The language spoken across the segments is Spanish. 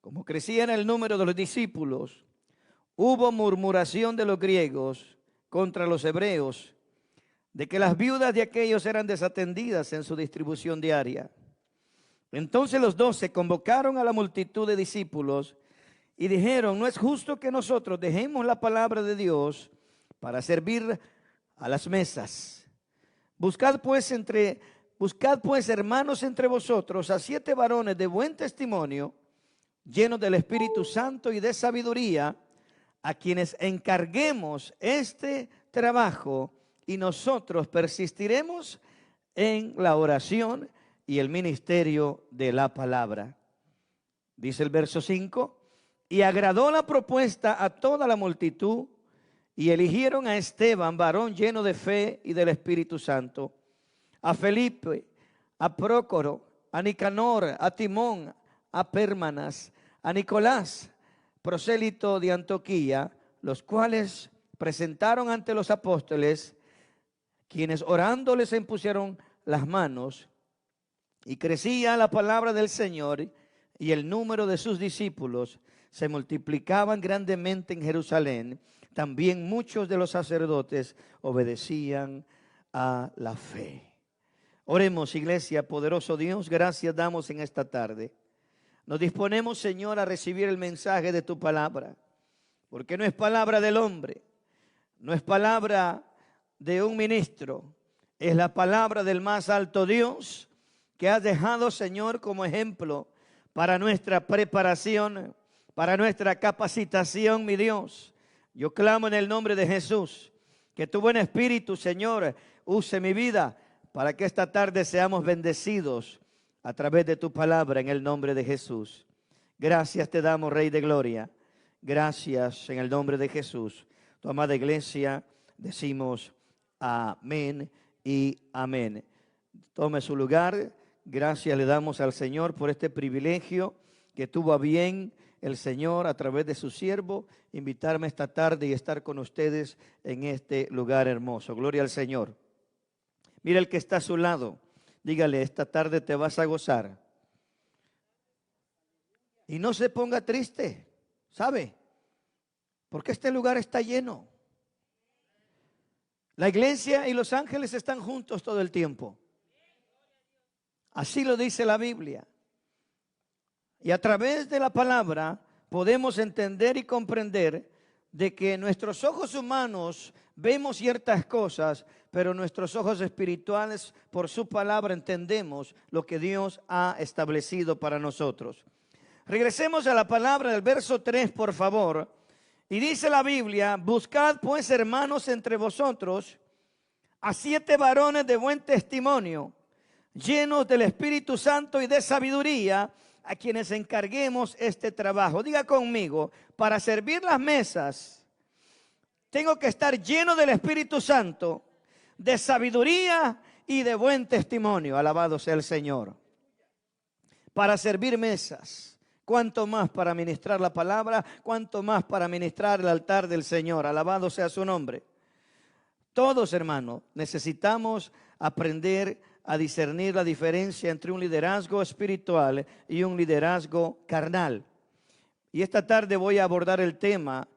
Como crecía en el número de los discípulos, hubo murmuración de los griegos contra los hebreos, de que las viudas de aquellos eran desatendidas en su distribución diaria. Entonces los 12 convocaron a la multitud de discípulos y dijeron: no es justo que nosotros dejemos la palabra de Dios para servir a las mesas. Buscad pues, hermanos, entre vosotros a 7 varones de buen testimonio, llenos del Espíritu Santo y de sabiduría, a quienes encarguemos este trabajo, y nosotros persistiremos en la oración y el ministerio de la palabra. Dice el verso 5: y agradó la propuesta a toda la multitud, y eligieron a Esteban, varón lleno de fe y del Espíritu Santo, a Felipe, a Prócoro, a Nicanor, a Timón, a Pérmanas, a Nicolás, prosélito de Antioquía, los cuales presentaron ante los apóstoles, quienes orando les impusieron las manos, y crecía la palabra del Señor, y el número de sus discípulos se multiplicaban grandemente en Jerusalén. También muchos de los sacerdotes obedecían a la fe. Oremos, iglesia. Poderoso Dios, gracias damos en esta tarde. Nos disponemos, Señor, a recibir el mensaje de tu palabra, porque no es palabra del hombre, no es palabra de un ministro, es la palabra del más alto Dios, que has dejado, Señor, como ejemplo para nuestra preparación, para nuestra capacitación, mi Dios. Yo clamo en el nombre de Jesús, que tu buen espíritu, Señor, use mi vida para que esta tarde seamos bendecidos a través de tu palabra, en el nombre de Jesús. Gracias te damos, Rey de Gloria. Gracias en el nombre de Jesús. Tu amada iglesia, decimos amén y amén. Tome su lugar. Gracias le damos al Señor por este privilegio que tuvo a bien el Señor a través de su siervo invitarme esta tarde y estar con ustedes en este lugar hermoso. Gloria al Señor. Mira el que está a su lado. Dígale: esta tarde te vas a gozar. Y no se ponga triste, ¿sabe? Porque este lugar está lleno. La iglesia y los ángeles están juntos todo el tiempo. Así lo dice la Biblia. Y a través de la palabra podemos entender y comprender de que nuestros ojos humanos vemos ciertas cosas, pero nuestros ojos espirituales, por su palabra, entendemos lo que Dios ha establecido para nosotros. Regresemos a la palabra del verso 3, por favor. Y dice la Biblia: buscad pues, hermanos, entre vosotros a 7 varones de buen testimonio, llenos del Espíritu Santo y de sabiduría, a quienes encarguemos este trabajo. Diga conmigo: para servir las mesas tengo que estar lleno del Espíritu Santo, de sabiduría y de buen testimonio. Alabado sea el Señor. Para servir mesas, cuánto más para ministrar la palabra, cuánto más para ministrar el altar del Señor. Alabado sea su nombre. Todos, hermanos, necesitamos aprender a discernir la diferencia entre un liderazgo espiritual y un liderazgo carnal. Y esta tarde voy a abordar el tema: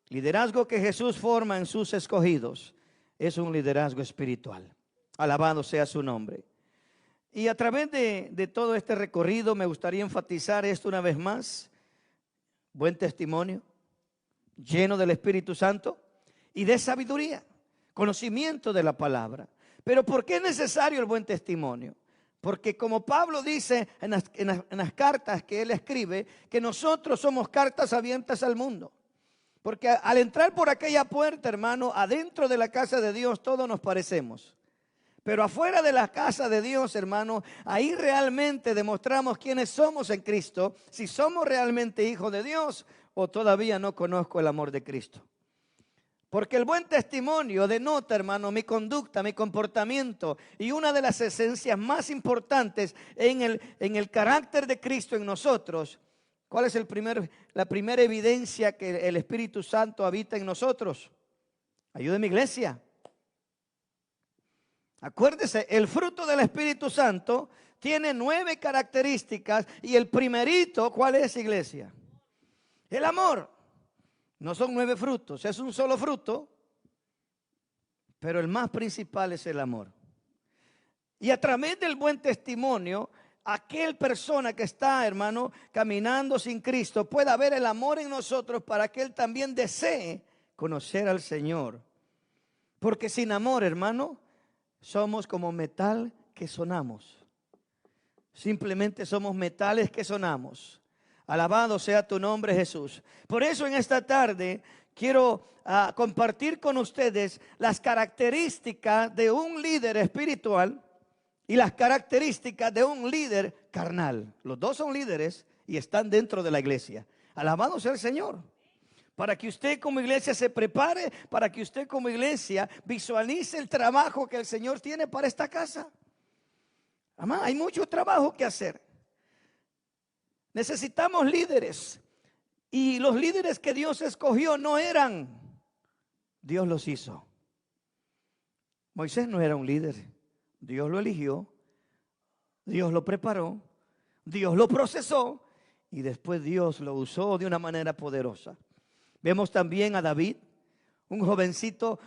liderazgo que Jesús forma en sus escogidos es un liderazgo espiritual. Alabado sea su nombre. Y a través de todo este recorrido me gustaría enfatizar esto una vez más: buen testimonio, lleno del Espíritu Santo y de sabiduría, conocimiento de la palabra. Pero ¿por qué es necesario el buen testimonio? Porque como Pablo dice en las cartas que él escribe, que nosotros somos cartas abiertas al mundo. Porque al entrar por aquella puerta, hermano, adentro de la casa de Dios todos nos parecemos. Pero afuera de la casa de Dios, hermano, ahí realmente demostramos quiénes somos en Cristo, si somos realmente hijos de Dios o todavía no conozco el amor de Cristo. Porque el buen testimonio denota, hermano, mi conducta, mi comportamiento, y una de las esencias más importantes en el carácter de Cristo en nosotros. ¿Cuál es la primera evidencia que el Espíritu Santo habita en nosotros? Ayúdeme, iglesia. Acuérdese, el fruto del Espíritu Santo tiene 9 características, y el primerito, ¿cuál es, iglesia? El amor. No son 9 frutos, es un solo fruto, pero el más principal es el amor. Y a través del buen testimonio, aquel persona que está, hermano, caminando sin Cristo, pueda ver el amor en nosotros para que él también desee conocer al Señor. Porque sin amor, hermano, somos como metal que sonamos. Simplemente somos metales que sonamos. Alabado sea tu nombre, Jesús. Por eso en esta tarde quiero compartir con ustedes las características de un líder espiritual y las características de un líder carnal. Los dos son líderes y están dentro de la iglesia. Alabado sea el Señor. Para que usted como iglesia se prepare, para que usted como iglesia visualice el trabajo que el Señor tiene para esta casa. Amén, hay mucho trabajo que hacer. Necesitamos líderes. Y los líderes que Dios escogió no eran, Dios los hizo. Moisés no era un líder. Dios lo eligió, Dios lo preparó, Dios lo procesó y después Dios lo usó de una manera poderosa. Vemos también a David, un jovencito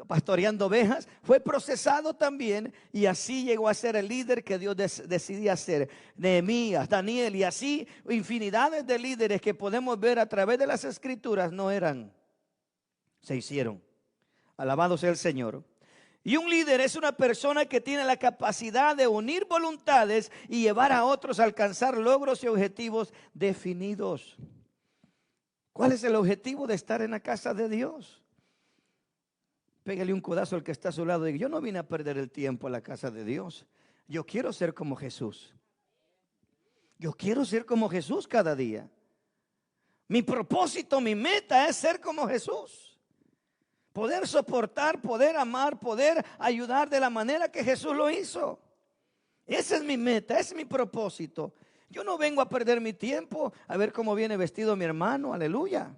pastoreando ovejas, fue procesado también y así llegó a ser el líder que Dios decidía ser. Nehemías, Daniel y así infinidades de líderes que podemos ver a través de las escrituras no eran, se hicieron. Alabado sea el Señor. Y un líder es una persona que tiene la capacidad de unir voluntades y llevar a otros a alcanzar logros y objetivos definidos. ¿Cuál es el objetivo de estar en la casa de Dios? Pégale un codazo al que está a su lado y diga: yo no vine a perder el tiempo a la casa de Dios. Yo quiero ser como Jesús. Yo quiero ser como Jesús cada día. Mi propósito, mi meta es ser como Jesús. Poder soportar, poder amar, poder ayudar de la manera que Jesús lo hizo. Esa es mi meta, ese es mi propósito. Yo no vengo a perder mi tiempo a ver cómo viene vestido mi hermano, aleluya.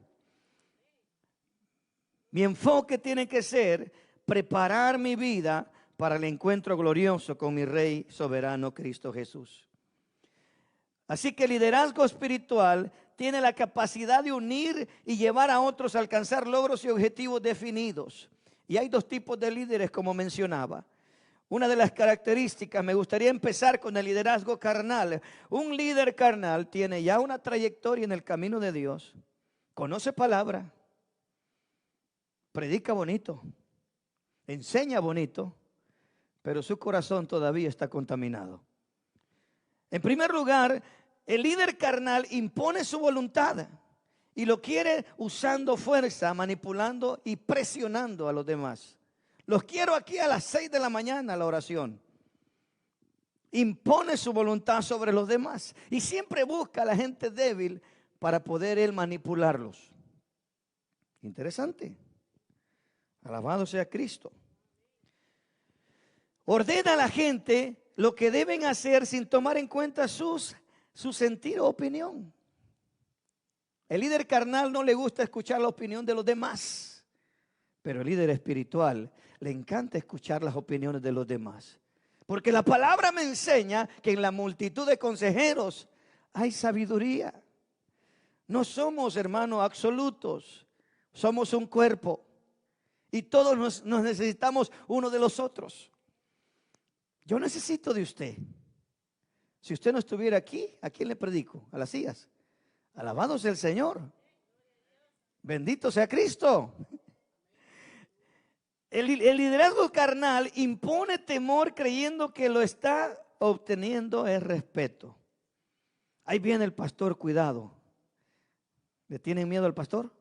Mi enfoque tiene que ser preparar mi vida para el encuentro glorioso con mi Rey soberano Cristo Jesús. Así que el liderazgo espiritual tiene la capacidad de unir y llevar a otros a alcanzar logros y objetivos definidos. Y hay 2 tipos de líderes, como mencionaba. Una de las características, me gustaría empezar con el liderazgo carnal. Un líder carnal tiene ya una trayectoria en el camino de Dios, conoce palabra, predica bonito, enseña bonito, pero su corazón todavía está contaminado. En primer lugar, el líder carnal impone su voluntad y lo quiere usando fuerza, manipulando y presionando a los demás. Los quiero aquí a las 6 de la mañana la oración. Impone su voluntad sobre los demás y siempre busca a la gente débil para poder él manipularlos. Interesante. Alabado sea Cristo. Ordena a la gente lo que deben hacer sin tomar en cuenta su sentir o opinión. El líder carnal no le gusta escuchar la opinión de los demás, pero el líder espiritual le encanta escuchar las opiniones de los demás. Porque la palabra me enseña que en la multitud de consejeros hay sabiduría. No somos, hermanos, absolutos, somos un cuerpo y todos nos necesitamos uno de los otros. Yo necesito de usted. Si usted no estuviera aquí, ¿a quién le predico? A las sillas. Alabado sea el Señor. Bendito sea Cristo. El liderazgo carnal impone temor creyendo que lo está obteniendo es respeto. Ahí viene el pastor, cuidado. ¿Le tienen miedo al pastor?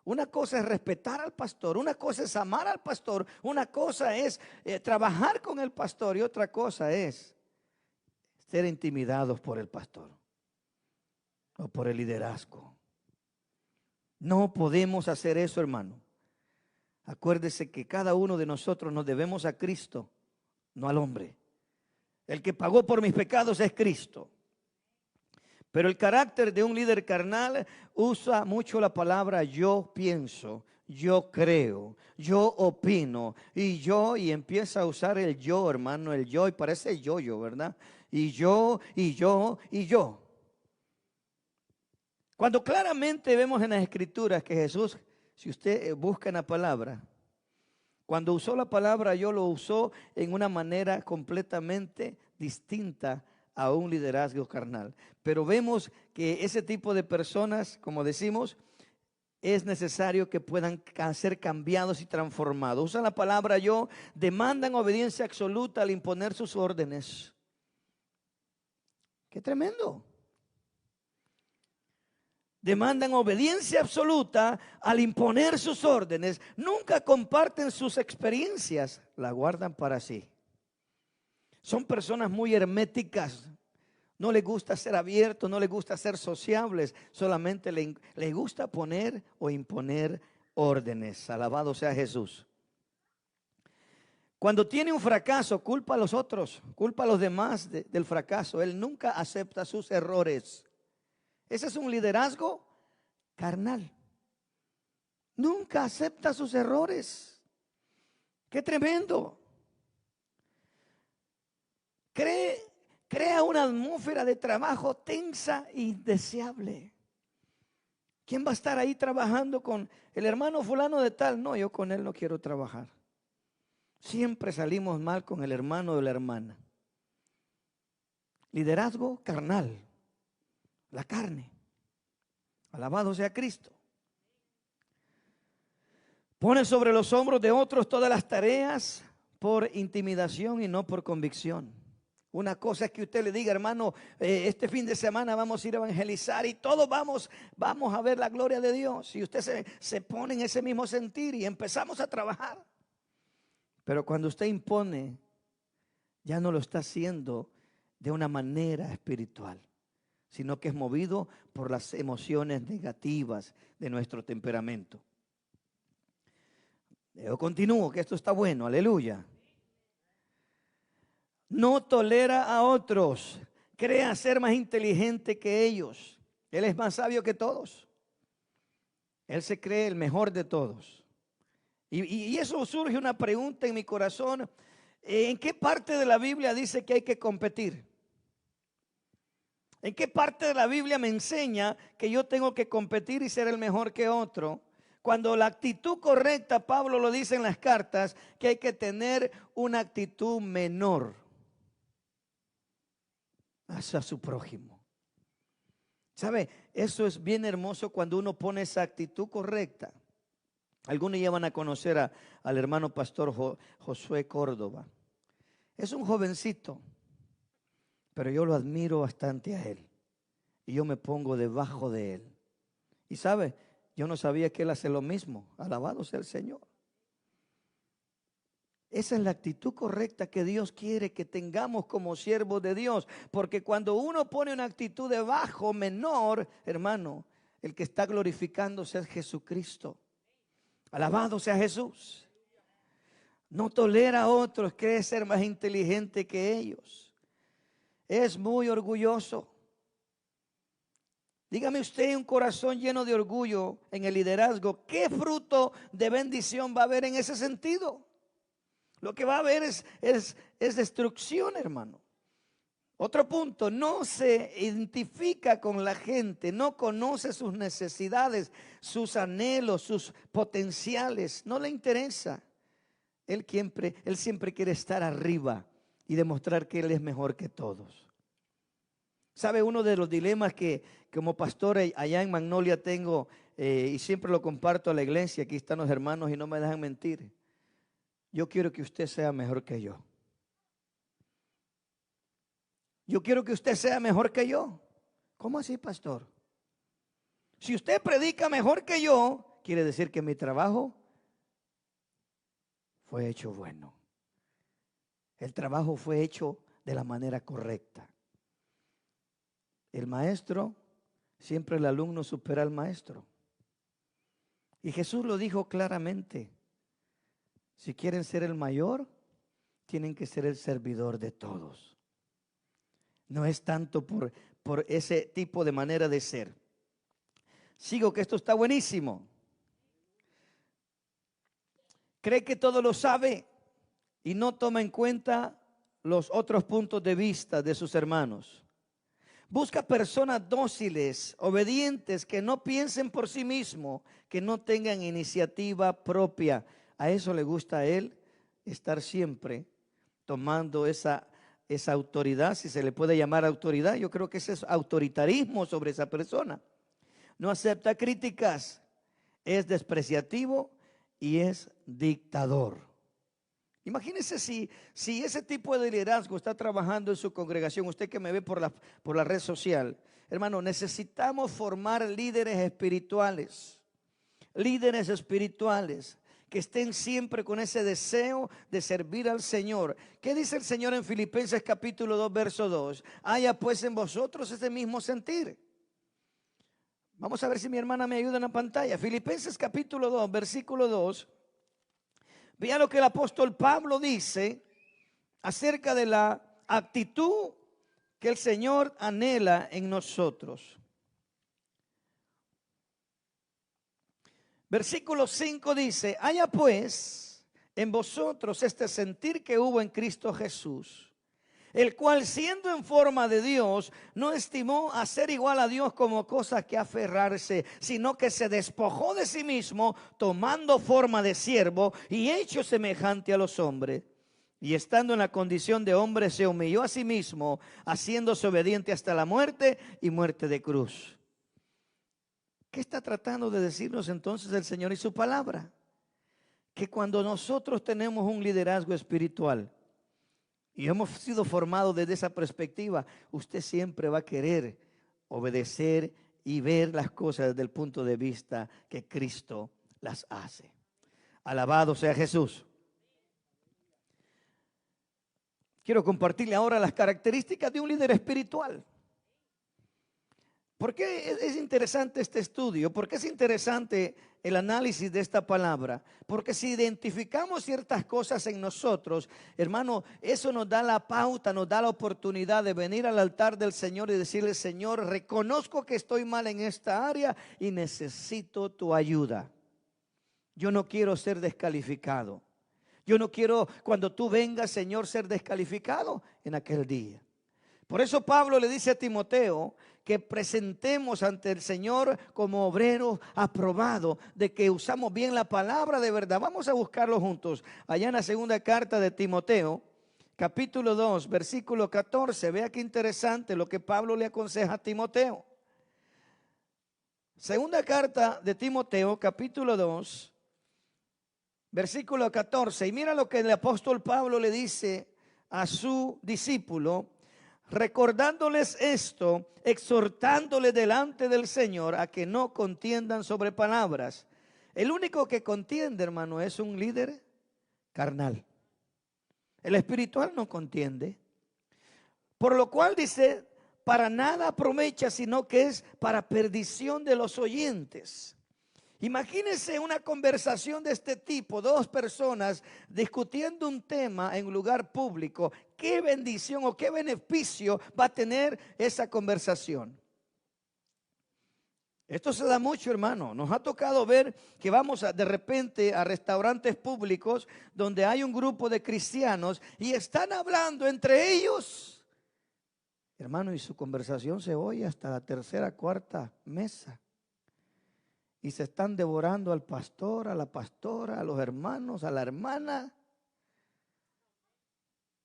Una cosa es respetar al pastor, una cosa es amar al pastor, una cosa es trabajar con el pastor y otra cosa es ser intimidados por el pastor o por el liderazgo. No podemos hacer eso, hermano. Acuérdese que cada uno de nosotros nos debemos a Cristo, no al hombre. El que pagó por mis pecados es Cristo. Pero el carácter de un líder carnal usa mucho la palabra yo pienso, yo creo, yo opino y empieza a usar el yo, hermano, el yo, y parece yo, ¿verdad? Y yo. Cuando claramente vemos en las Escrituras que Jesús, si usted busca en la palabra, cuando usó la palabra, yo lo usó en una manera completamente distinta a un liderazgo carnal. Pero vemos que ese tipo de personas, como decimos, es necesario que puedan ser cambiados y transformados. Usa la palabra yo, demandan obediencia absoluta al imponer sus órdenes. ¡Qué tremendo! Demandan obediencia absoluta al imponer sus órdenes. Nunca comparten sus experiencias, la guardan para sí. Son personas muy herméticas. No les gusta ser abiertos, no les gusta ser sociables. Solamente les gusta poner o imponer órdenes. Alabado sea Jesús. Cuando tiene un fracaso, culpa a los otros, culpa a los demás del fracaso. Él nunca acepta sus errores. Ese es un liderazgo carnal. Nunca acepta sus errores. ¡Qué tremendo! Crea una atmósfera de trabajo tensa e indeseable. ¿Quién va a estar ahí trabajando con el hermano fulano de tal? No, yo con él no quiero trabajar. Siempre salimos mal con el hermano o la hermana. Liderazgo carnal. La carne. Alabado sea Cristo. Pone sobre los hombros de otros todas las tareas por intimidación y no por convicción. Una cosa es que usted le diga, hermano, este fin de semana vamos a ir a evangelizar y todos vamos a ver la gloria de Dios. Y usted se pone en ese mismo sentir y empezamos a trabajar. Pero cuando usted impone, ya no lo está haciendo de una manera espiritual, sino que es movido por las emociones negativas de nuestro temperamento. Yo continúo, que esto está bueno, aleluya. No tolera a otros, cree ser más inteligente que ellos. Él es más sabio que todos. Él se cree el mejor de todos. Y eso surge una pregunta en mi corazón. ¿En qué parte de la Biblia dice que hay que competir? ¿En qué parte de la Biblia me enseña que yo tengo que competir y ser el mejor que otro? Cuando la actitud correcta, Pablo lo dice en las cartas, que hay que tener una actitud menor hacia su prójimo. ¿Sabe? Eso es bien hermoso cuando uno pone esa actitud correcta. Algunos ya van a conocer al hermano pastor Josué Córdoba. Es un jovencito, pero yo lo admiro bastante a él. Y yo me pongo debajo de él. Y sabe, yo no sabía que él hace lo mismo. Alabado sea el Señor. Esa es la actitud correcta que Dios quiere que tengamos como siervos de Dios. Porque cuando uno pone una actitud de bajo, menor, hermano, el que está glorificándose es Jesucristo. Alabado sea Jesús. No tolera a otros, cree ser más inteligente que ellos. Es muy orgulloso. Dígame usted, un corazón lleno de orgullo en el liderazgo, ¿qué fruto de bendición va a haber en ese sentido? Lo que va a haber es destrucción, hermano. Otro punto, no se identifica con la gente, no conoce sus necesidades, sus anhelos, sus potenciales, no le interesa. Él siempre quiere estar arriba y demostrar que él es mejor que todos. ¿Sabe? Uno de los dilemas que como pastor allá en Magnolia tengo y siempre lo comparto a la iglesia, aquí están los hermanos y no me dejan mentir. Yo quiero que usted sea mejor que yo. Yo quiero que usted sea mejor que yo. ¿Cómo así, pastor? Si usted predica mejor que yo, quiere decir que mi trabajo fue hecho bueno. El trabajo fue hecho de la manera correcta. El maestro, siempre el alumno supera al maestro. Y Jesús lo dijo claramente. Si quieren ser el mayor, tienen que ser el servidor de todos. No es tanto por ese tipo de manera de ser. Sigo, que esto está buenísimo. Cree que todo lo sabe y no toma en cuenta los otros puntos de vista de sus hermanos. Busca personas dóciles, obedientes, que no piensen por sí mismos, que no tengan iniciativa propia. A eso le gusta a él, estar siempre tomando esa autoridad, si se le puede llamar autoridad. Yo creo que ese es autoritarismo sobre esa persona. No acepta críticas, es despreciativo y es dictador. Imagínese si ese tipo de liderazgo está trabajando en su congregación. Usted que me ve por la red social, hermano, necesitamos formar líderes espirituales que estén siempre con ese deseo de servir al Señor. ¿Qué dice el Señor en Filipenses capítulo 2, verso 2? Haya pues en vosotros ese mismo sentir. Vamos a ver si mi hermana me ayuda en la pantalla. Filipenses capítulo 2, versículo 2. Vea lo que el apóstol Pablo dice acerca de la actitud que el Señor anhela en nosotros. Versículo 5 dice: haya pues en vosotros este sentir que hubo en Cristo Jesús, el cual siendo en forma de Dios, no estimó a ser igual a Dios como cosa que aferrarse, sino que se despojó de sí mismo, tomando forma de siervo y hecho semejante a los hombres. Y estando en la condición de hombre, se humilló a sí mismo, haciéndose obediente hasta la muerte y muerte de cruz. ¿Qué está tratando de decirnos entonces el Señor y su palabra? Que cuando nosotros tenemos un liderazgo espiritual y hemos sido formados desde esa perspectiva, usted siempre va a querer obedecer y ver las cosas desde el punto de vista que Cristo las hace. Alabado sea Jesús. Quiero compartirle ahora las características de un líder espiritual. ¿Por qué es interesante este estudio? ¿Por qué es interesante el análisis de esta palabra? Porque si identificamos ciertas cosas en nosotros, hermano, eso nos da la pauta, nos da la oportunidad de venir al altar del Señor y decirle: Señor, reconozco que estoy mal en esta área y necesito tu ayuda. Yo no quiero ser descalificado. Yo no quiero, cuando tú vengas, Señor, ser descalificado en aquel día. Por eso Pablo le dice a Timoteo que presentemos ante el Señor como obreros aprobados, de que usamos bien la palabra de verdad. Vamos a buscarlo juntos. Allá en la segunda carta de Timoteo, capítulo 2, versículo 14. Vea qué interesante lo que Pablo le aconseja a Timoteo. Segunda carta de Timoteo, capítulo 2, versículo 14. Y mira lo que el apóstol Pablo le dice a su discípulo, recordándoles esto, exhortándoles delante del Señor a que no contiendan sobre palabras. El único que contiende, hermano, es un líder carnal. El espiritual no contiende. Por lo cual dice, para nada aprovecha, sino que es para perdición de los oyentes. Imagínense una conversación de este tipo, dos personas discutiendo un tema en un lugar público. ¿Qué bendición o qué beneficio va a tener esa conversación? Esto se da mucho, hermano. Nos ha tocado ver que vamos de repente a restaurantes públicos donde hay un grupo de cristianos y están hablando entre ellos. Hermano, y su conversación se oye hasta la tercera, cuarta mesa. Y se están devorando al pastor, a la pastora, a los hermanos, a la hermana.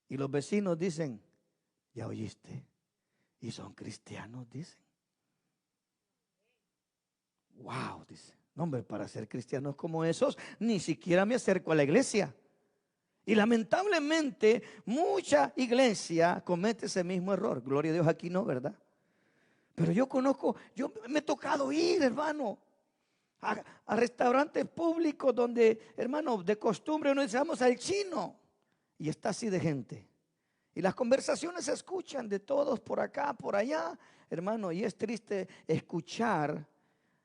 Y los vecinos dicen: ¿ya oíste? Y son cristianos, dicen. Wow, dice. No, hombre, para ser cristianos como esos, ni siquiera me acerco a la iglesia. Y lamentablemente, mucha iglesia comete ese mismo error. Gloria a Dios, aquí no, ¿verdad? Pero yo conozco, yo me he tocado ir, hermano, a restaurantes públicos donde, hermano, de costumbre uno dice: vamos al chino. Y está así de gente. Y las conversaciones se escuchan de todos por acá, por allá, hermano. Y es triste escuchar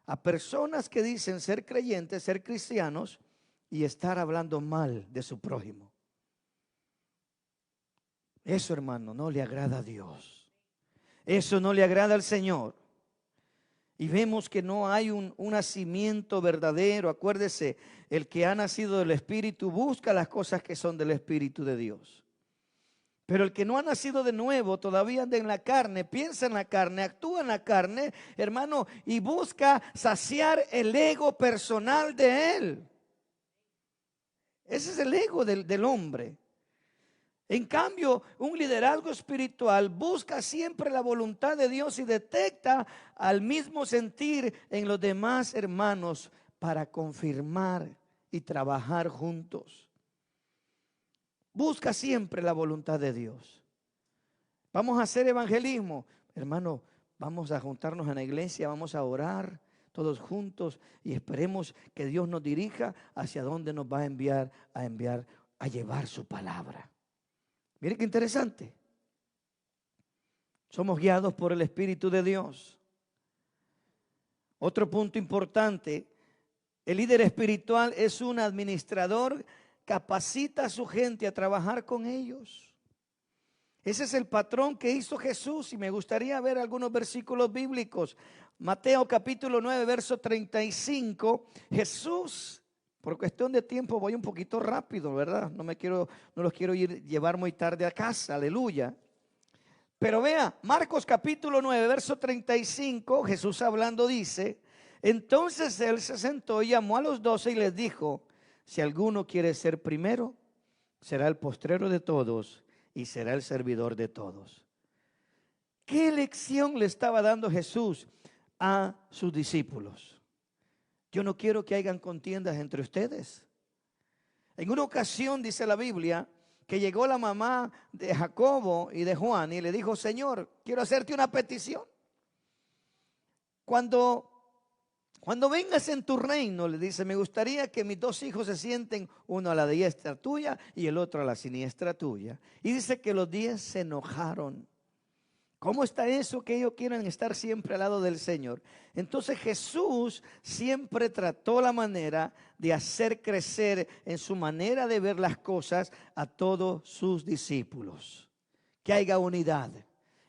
a personas que dicen ser creyentes, ser cristianos, y estar hablando mal de su prójimo. Eso, hermano, no le agrada a Dios. Eso no le agrada al Señor. Y vemos que no hay un nacimiento verdadero. Acuérdese, el que ha nacido del Espíritu busca las cosas que son del Espíritu de Dios. Pero el que no ha nacido de nuevo todavía anda en la carne, piensa en la carne, actúa en la carne, hermano, y busca saciar el ego personal de él. Ese es el ego del hombre. En cambio, un liderazgo espiritual busca siempre la voluntad de Dios y detecta al mismo sentir en los demás hermanos para confirmar y trabajar juntos. Busca siempre la voluntad de Dios. Vamos a hacer evangelismo. Hermano, vamos a juntarnos en la iglesia, vamos a orar todos juntos y esperemos que Dios nos dirija hacia dónde nos va a enviar, a llevar su palabra. Mire qué interesante. Somos guiados por el Espíritu de Dios. Otro punto importante, el líder espiritual es un administrador, capacita a su gente a trabajar con ellos. Ese es el patrón que hizo Jesús y me gustaría ver algunos versículos bíblicos. Mateo capítulo 9, verso 35. Jesús, por cuestión de tiempo voy un poquito rápido, ¿verdad? No los quiero llevar muy tarde a casa, aleluya. Pero vea, Marcos capítulo 9, verso 35, Jesús hablando dice, entonces él se sentó y llamó a los 12 y les dijo, si alguno quiere ser primero, será el postrero de todos y será el servidor de todos. ¿Qué lección le estaba dando Jesús a sus discípulos? Yo no quiero que hayan contiendas entre ustedes. En una ocasión dice la Biblia que llegó la mamá de Jacobo y de Juan y le dijo, Señor, quiero hacerte una petición. Cuando vengas en tu reino, le dice, me gustaría que mis dos hijos se sienten, uno a la diestra tuya y el otro a la siniestra tuya. Y dice que los 10 se enojaron. ¿Cómo está eso que ellos quieren estar siempre al lado del Señor? Entonces Jesús siempre trató la manera de hacer crecer en su manera de ver las cosas a todos sus discípulos. Que haya unidad.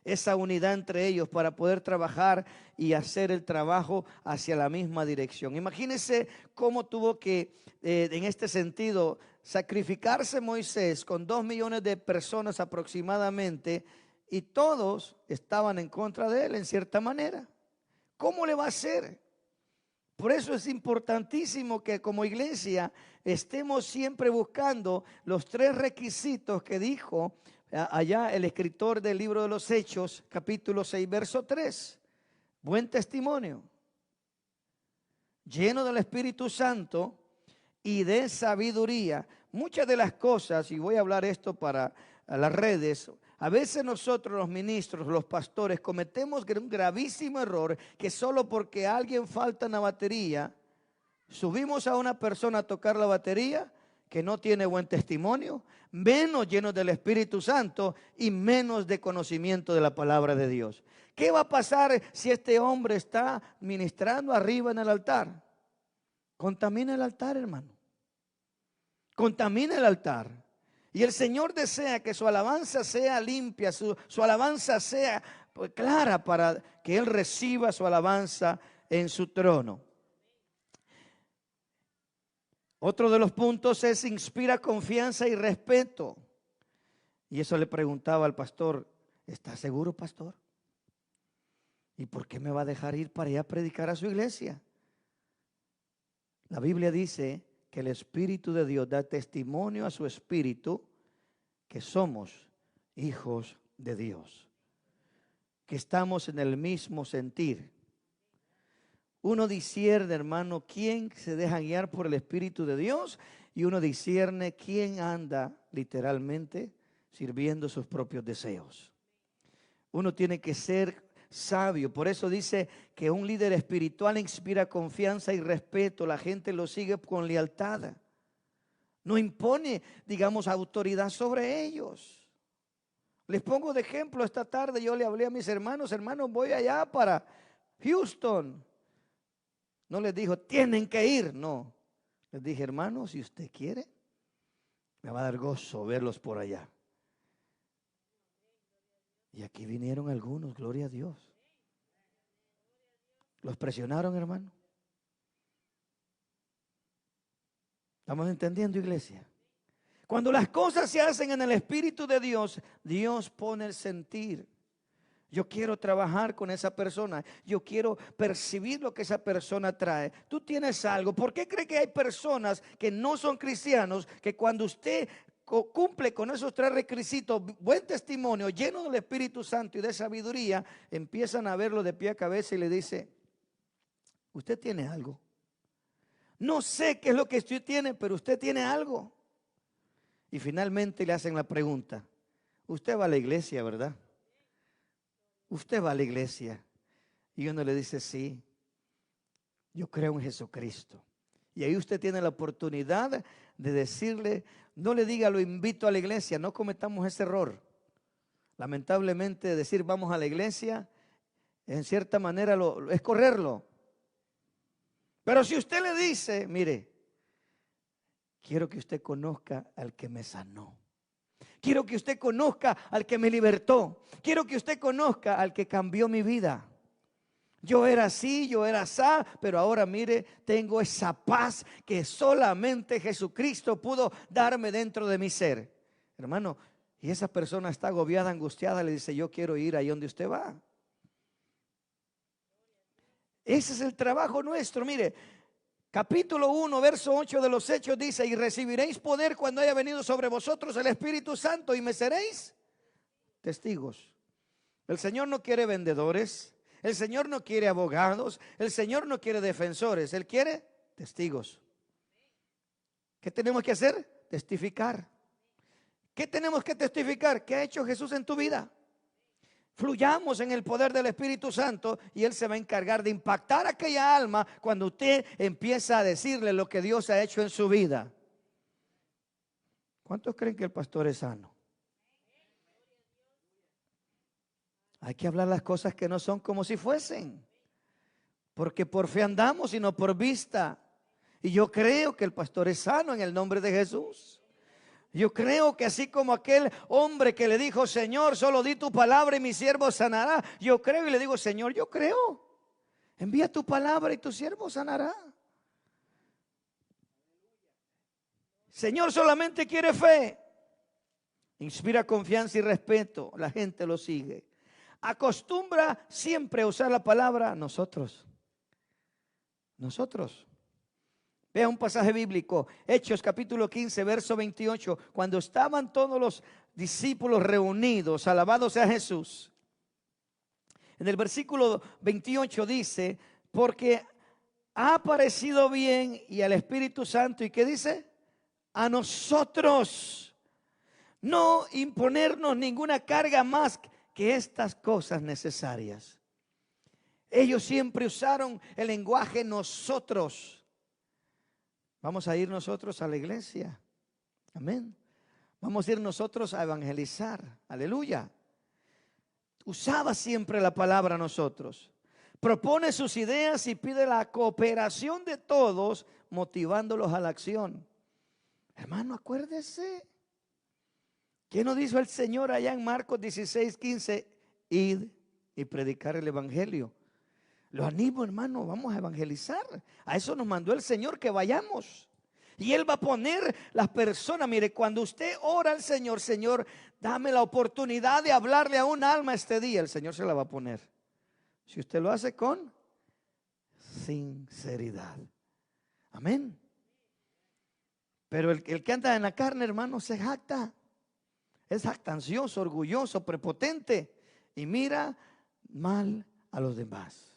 Esa unidad entre ellos para poder trabajar y hacer el trabajo hacia la misma dirección. Imagínense cómo tuvo que, en este sentido, sacrificarse Moisés con 2 millones de personas aproximadamente, y todos estaban en contra de él en cierta manera. ¿Cómo le va a hacer? Por eso es importantísimo que como iglesia estemos siempre buscando los 3 requisitos que dijo allá el escritor del libro de los Hechos, capítulo 6, verso 3. Buen testimonio, lleno del Espíritu Santo y de sabiduría. Muchas de las cosas, y voy a hablar esto para las redes, a veces nosotros los ministros, los pastores, cometemos un gravísimo error que solo porque alguien falta en la batería, subimos a una persona a tocar la batería que no tiene buen testimonio, menos lleno del Espíritu Santo y menos de conocimiento de la palabra de Dios. ¿Qué va a pasar si este hombre está ministrando arriba en el altar? Contamina el altar, hermano. Contamina el altar. Y el Señor desea que su alabanza sea limpia, su alabanza sea clara para que Él reciba su alabanza en su trono. Otro de los puntos es inspira confianza y respeto. Y eso le preguntaba al pastor, ¿está seguro, pastor? ¿Y por qué me va a dejar ir para allá a predicar a su iglesia? La Biblia dice que el Espíritu de Dios da testimonio a su espíritu que somos hijos de Dios, que estamos en el mismo sentir. Uno discierne, hermano, quién se deja guiar por el Espíritu de Dios y uno discierne quién anda literalmente sirviendo sus propios deseos. Uno tiene que ser sabio. Por eso dice que un líder espiritual inspira confianza y respeto. La gente lo sigue con lealtad. No impone, digamos, autoridad sobre ellos. Les pongo de ejemplo, esta tarde yo le hablé a mis hermanos, voy allá para Houston. No les dijo, tienen que ir, no. Les dije, hermanos, si usted quiere, me va a dar gozo verlos por allá. Y aquí vinieron algunos, gloria a Dios. Los presionaron, hermano. ¿Estamos entendiendo, iglesia? Cuando las cosas se hacen en el Espíritu de Dios, Dios pone el sentir. Yo quiero trabajar con esa persona. Yo quiero percibir lo que esa persona trae. Tú tienes algo. ¿Por qué cree que hay personas que no son cristianos que cuando usted cumple con esos 3 requisitos, buen testimonio, lleno del Espíritu Santo y de sabiduría, empiezan a verlo de pie a cabeza y le dice, usted tiene algo? No sé qué es lo que usted tiene, pero usted tiene algo. Y finalmente le hacen la pregunta, usted va a la iglesia, ¿verdad? Usted va a la iglesia. Y uno le dice, sí, yo creo en Jesucristo. Y ahí usted tiene la oportunidad de decirle, no le diga lo invito a la iglesia, no cometamos ese error. Lamentablemente decir vamos a la iglesia, en cierta manera es correrlo. Pero si usted le dice, mire, quiero que usted conozca al que me sanó. Quiero que usted conozca al que me libertó. Quiero que usted conozca al que cambió mi vida. Yo era así, yo era así, pero ahora mire, tengo esa paz que solamente Jesucristo pudo darme dentro de mi ser. Hermano, y esa persona está agobiada, angustiada, le dice, yo quiero ir ahí donde usted va. Ese es el trabajo nuestro, mire. Capítulo 1, verso 8 de los Hechos dice, y recibiréis poder cuando haya venido sobre vosotros el Espíritu Santo y me seréis testigos. El Señor no quiere vendedores. El Señor no quiere abogados, el Señor no quiere defensores, Él quiere testigos. ¿Qué tenemos que hacer? Testificar. ¿Qué tenemos que testificar? ¿Qué ha hecho Jesús en tu vida? Fluyamos en el poder del Espíritu Santo y Él se va a encargar de impactar aquella alma cuando usted empieza a decirle lo que Dios ha hecho en su vida. ¿Cuántos creen que el pastor es sano? Hay que hablar las cosas que no son como si fuesen. Porque por fe andamos y no por vista. Y yo creo que el pastor es sano en el nombre de Jesús. Yo creo que así como aquel hombre que le dijo, Señor, solo di tu palabra y mi siervo sanará. Yo creo y le digo, Señor, yo creo. Envía tu palabra y tu siervo sanará. Señor solamente quiere fe. Inspira confianza y respeto. La gente lo sigue. Acostumbra siempre a usar la palabra nosotros. Nosotros. Vea un pasaje bíblico, Hechos capítulo 15, verso 28. Cuando estaban todos los discípulos reunidos, alabado sea Jesús. En el versículo 28 dice, porque ha parecido bien y al Espíritu Santo, ¿y qué dice? A nosotros no imponernos ninguna carga más que estas cosas necesarias. Ellos siempre usaron el lenguaje nosotros. Vamos a ir nosotros a la iglesia. Amén. Vamos a ir nosotros a evangelizar. Aleluya. Usaba siempre la palabra nosotros. Propone sus ideas y pide la cooperación de todos, motivándolos a la acción. Hermano, acuérdese. ¿Qué nos dijo el Señor allá en Marcos 16, 15? Id y predicar el evangelio. Lo animo, hermano, vamos a evangelizar. A eso nos mandó el Señor, que vayamos. Y Él va a poner las personas. Mire, cuando usted ora al Señor, Señor, dame la oportunidad de hablarle a un alma este día, el Señor se la va a poner. Si usted lo hace con sinceridad. Amén. Pero el que anda en la carne, hermano, se jacta. Es jactancioso, orgulloso, prepotente. Y mira mal a los demás.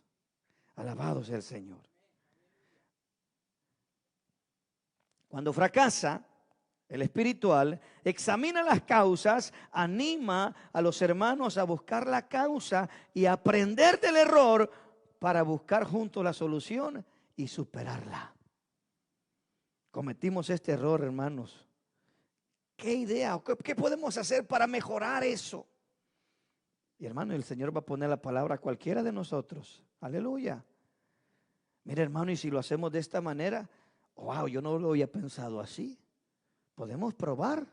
Alabado sea el Señor. Cuando fracasa el espiritual, examina las causas, anima a los hermanos a buscar la causa y aprender del error para buscar juntos la solución y superarla. Cometimos este error, hermanos. ¿Qué idea? ¿Qué podemos hacer para mejorar eso? Y hermano, el Señor va a poner la palabra a cualquiera de nosotros. Aleluya. Mire, hermano, y si lo hacemos de esta manera, wow, yo no lo había pensado así. Podemos probar.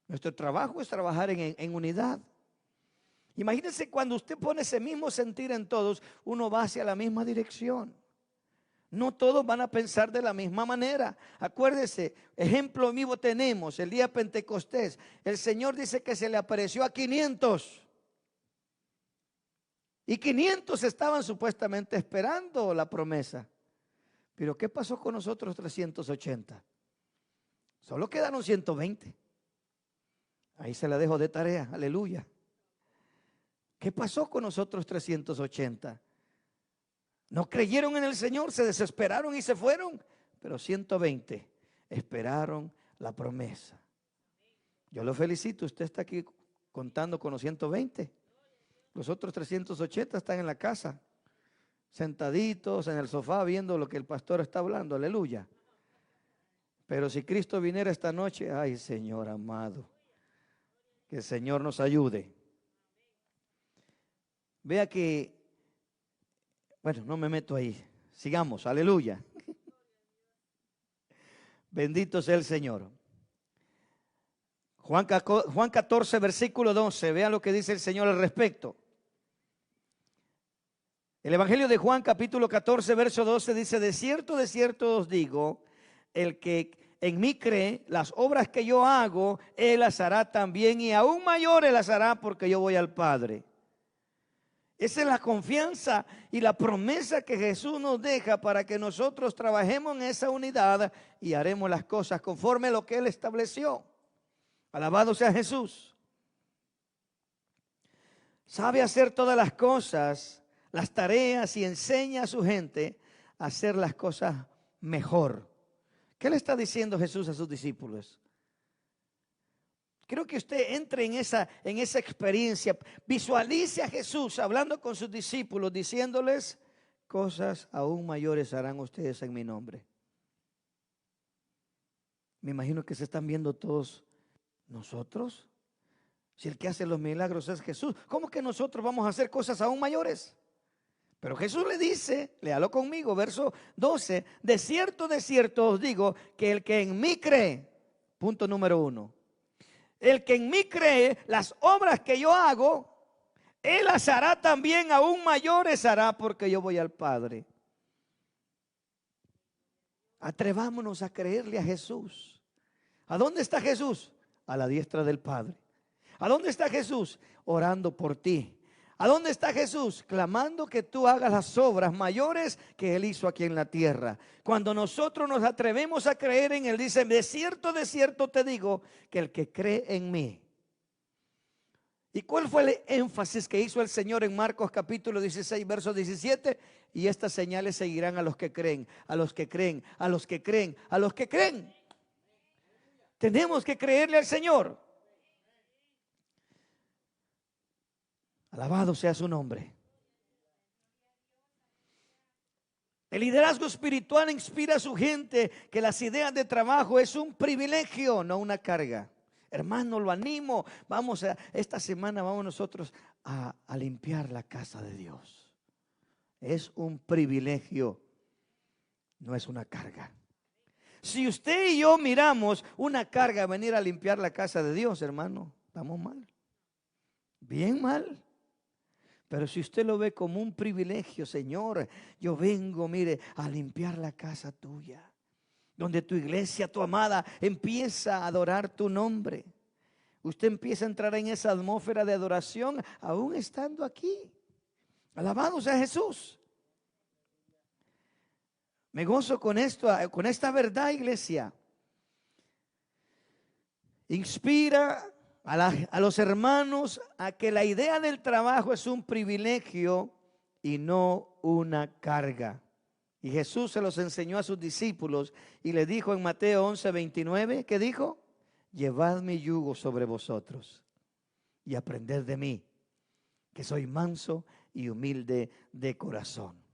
Nuestro trabajo es trabajar en unidad. Imagínense cuando usted pone ese mismo sentir en todos, uno va hacia la misma dirección. No todos van a pensar de la misma manera. Acuérdese, ejemplo vivo tenemos el día de Pentecostés. El Señor dice que se le apareció a 500. Y 500 estaban supuestamente esperando la promesa. Pero ¿qué pasó con nosotros 380? Solo quedaron 120. Ahí se la dejo de tarea, aleluya. ¿Qué pasó con nosotros 380? No creyeron en el Señor, se desesperaron y se fueron. Pero 120 esperaron la promesa. Yo lo felicito, usted está aquí contando con los 120. Los otros 380 están en la casa, sentaditos en el sofá viendo lo que el pastor está hablando, aleluya. Pero si Cristo viniera esta noche, ay Señor amado, que el Señor nos ayude. Vea que, bueno, no me meto ahí, sigamos, aleluya. Bendito sea el Señor. Juan 14, versículo 12, vea lo que dice el Señor al respecto. El Evangelio de Juan capítulo 14 verso 12 dice: de cierto os digo, el que en mí cree, las obras que yo hago, él las hará también, y aún mayores las hará, porque yo voy al Padre. Esa es la confianza y la promesa que Jesús nos deja para que nosotros trabajemos en esa unidad y haremos las cosas conforme a lo que Él estableció. Alabado sea Jesús. Sabe hacer todas las cosas, las tareas, y enseña a su gente a hacer las cosas mejor. ¿Qué le está diciendo Jesús a sus discípulos? Quiero que usted entre en esa experiencia. Visualice a Jesús hablando con sus discípulos, diciéndoles: cosas aún mayores harán ustedes en mi nombre. Me imagino que se están viendo todos. ¿Nosotros? Si el que hace los milagros es Jesús, ¿cómo que nosotros vamos a hacer cosas aún mayores? Pero Jesús le dice, léalo conmigo, verso 12: de cierto os digo, que el que en mí cree, punto número 1, el que en mí cree, las obras que yo hago, él las hará también, aún mayores hará, porque yo voy al Padre. Atrevámonos a creerle a Jesús. ¿A dónde está Jesús? A la diestra del Padre. ¿A dónde está Jesús? Orando por ti. ¿A dónde está Jesús? Clamando que tú hagas las obras mayores que Él hizo aquí en la tierra. Cuando nosotros nos atrevemos a creer en Él, dice: de cierto te digo, que el que cree en mí. ¿Y cuál fue el énfasis que hizo el Señor en Marcos capítulo 16, verso 17? Y estas señales seguirán a los que creen, a los que creen, a los que creen, a los que creen. Tenemos que creerle al Señor. Alabado sea su nombre. El liderazgo espiritual inspira a su gente que las ideas de trabajo es un privilegio, no una carga. Hermano, lo animo. Esta semana vamos nosotros a limpiar la casa de Dios. Es un privilegio, no es una carga. Si usted y yo miramos una carga venir a limpiar la casa de Dios, hermano, estamos mal. Bien mal. Pero si usted lo ve como un privilegio: Señor, yo vengo, mire, a limpiar la casa tuya, donde tu iglesia, tu amada, empieza a adorar tu nombre. Usted empieza a entrar en esa atmósfera de adoración aún estando aquí. Alabado sea Jesús. Me gozo con esto, con esta verdad, iglesia. Inspira a los hermanos a que la idea del trabajo es un privilegio y no una carga. Y Jesús se los enseñó a sus discípulos y le dijo en Mateo 11, 29, ¿qué dijo? Llevad mi yugo sobre vosotros y aprended de mí, que soy manso y humilde de corazón.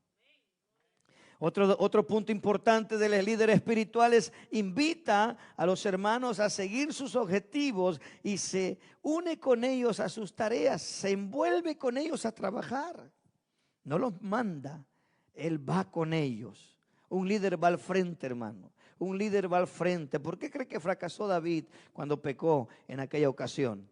Otro punto importante de los líderes espirituales: invita a los hermanos a seguir sus objetivos y se une con ellos a sus tareas, se envuelve con ellos a trabajar. No los manda, Él va con ellos. Un líder va al frente, hermano. Un líder va al frente. ¿Por qué cree que fracasó David cuando pecó en aquella ocasión?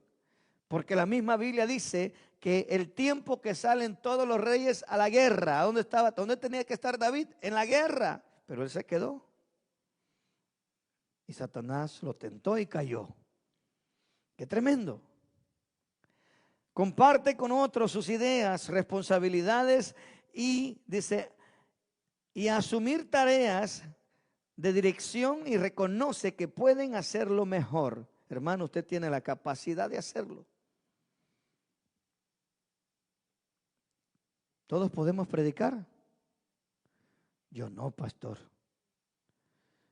Porque la misma Biblia dice que el tiempo que salen todos los reyes a la guerra. ¿A dónde estaba? ¿Dónde tenía que estar David? En la guerra. Pero él se quedó. Y Satanás lo tentó y cayó. ¡Qué tremendo! Comparte con otros sus ideas, responsabilidades y dice, y asumir tareas de dirección y reconoce que pueden hacerlo mejor. Hermano, usted tiene la capacidad de hacerlo. ¿Todos podemos predicar? Yo no, pastor.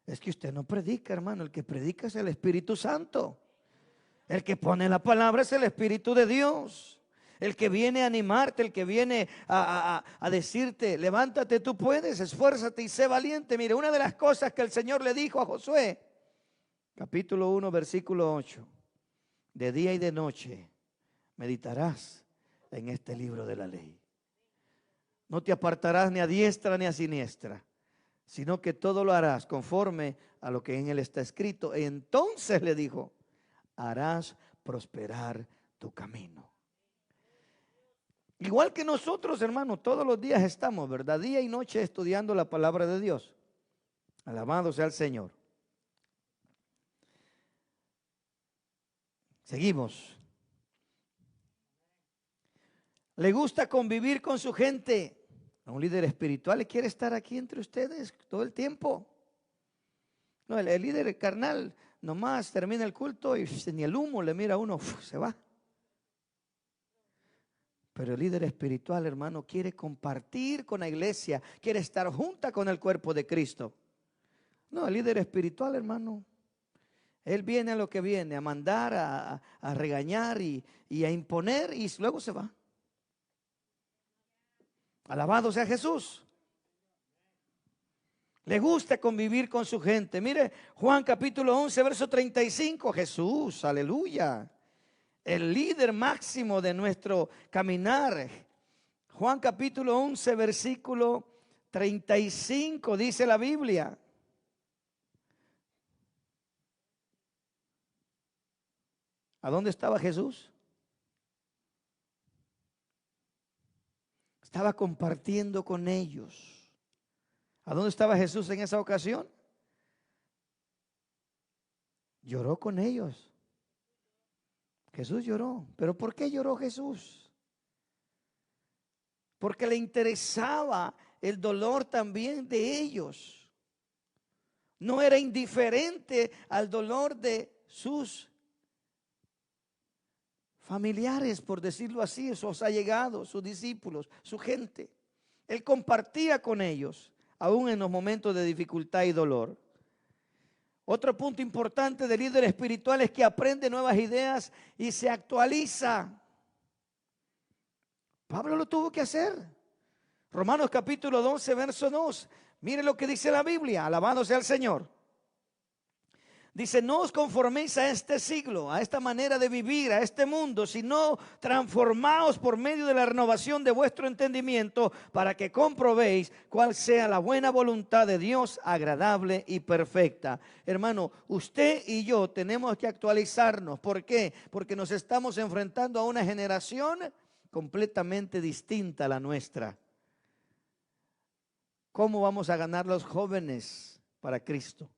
Es que usted no predica, hermano. El que predica es el Espíritu Santo. El que pone la palabra es el Espíritu de Dios. El que viene a animarte, el que viene a decirte, levántate, tú puedes, esfuérzate y sé valiente. Mire, una de las cosas que el Señor le dijo a Josué, capítulo 1, versículo 8, de día y de noche meditarás en este libro de la ley. No te apartarás ni a diestra ni a siniestra, sino que todo lo harás conforme a lo que en él está escrito. Entonces le dijo, harás prosperar tu camino. Igual que nosotros, hermanos, todos los días estamos, ¿verdad? Día y noche estudiando la palabra de Dios. Alabado sea el Señor. Seguimos. Le gusta convivir con su gente. Un líder espiritual quiere estar aquí entre ustedes todo el tiempo. No, el líder carnal nomás termina el culto y ni el humo le mira a uno, se va. Pero el líder espiritual, hermano, quiere compartir con la iglesia, quiere estar junta con el cuerpo de Cristo. No, el líder espiritual, hermano, él viene a lo que viene, a mandar, a regañar y a imponer y luego se va. Alabado sea Jesús. Le gusta convivir con su gente. Mire, Juan capítulo 11, verso 35. Jesús, aleluya. El líder máximo de nuestro caminar. Juan capítulo 11, versículo 35, dice la Biblia. ¿A dónde estaba Jesús? Estaba compartiendo con ellos. ¿A dónde estaba Jesús en esa ocasión? Lloró con ellos. Jesús lloró. ¿Pero por qué lloró Jesús? Porque le interesaba el dolor también de ellos. No era indiferente al dolor de sus familiares, por decirlo así, sus allegados, sus discípulos, su gente. Él compartía con ellos, aún en los momentos de dificultad y dolor. Otro punto importante del líder espiritual es que aprende nuevas ideas y se actualiza. Pablo lo tuvo que hacer. Romanos capítulo 12, verso 2. Mire lo que dice la Biblia, alabado sea el Señor. Dice, no os conforméis a este siglo, a esta manera de vivir, a este mundo, sino transformaos por medio de la renovación de vuestro entendimiento para que comprobéis cuál sea la buena voluntad de Dios, agradable y perfecta. Hermano, usted y yo tenemos que actualizarnos. ¿Por qué? Porque nos estamos enfrentando a una generación completamente distinta a la nuestra. ¿Cómo vamos a ganar los jóvenes para Cristo?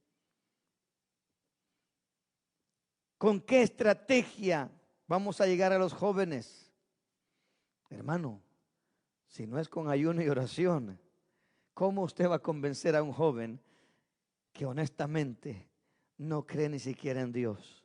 ¿Con qué estrategia vamos a llegar a los jóvenes? Hermano, si no es con ayuno y oración, ¿cómo usted va a convencer a un joven que honestamente no cree ni siquiera en Dios?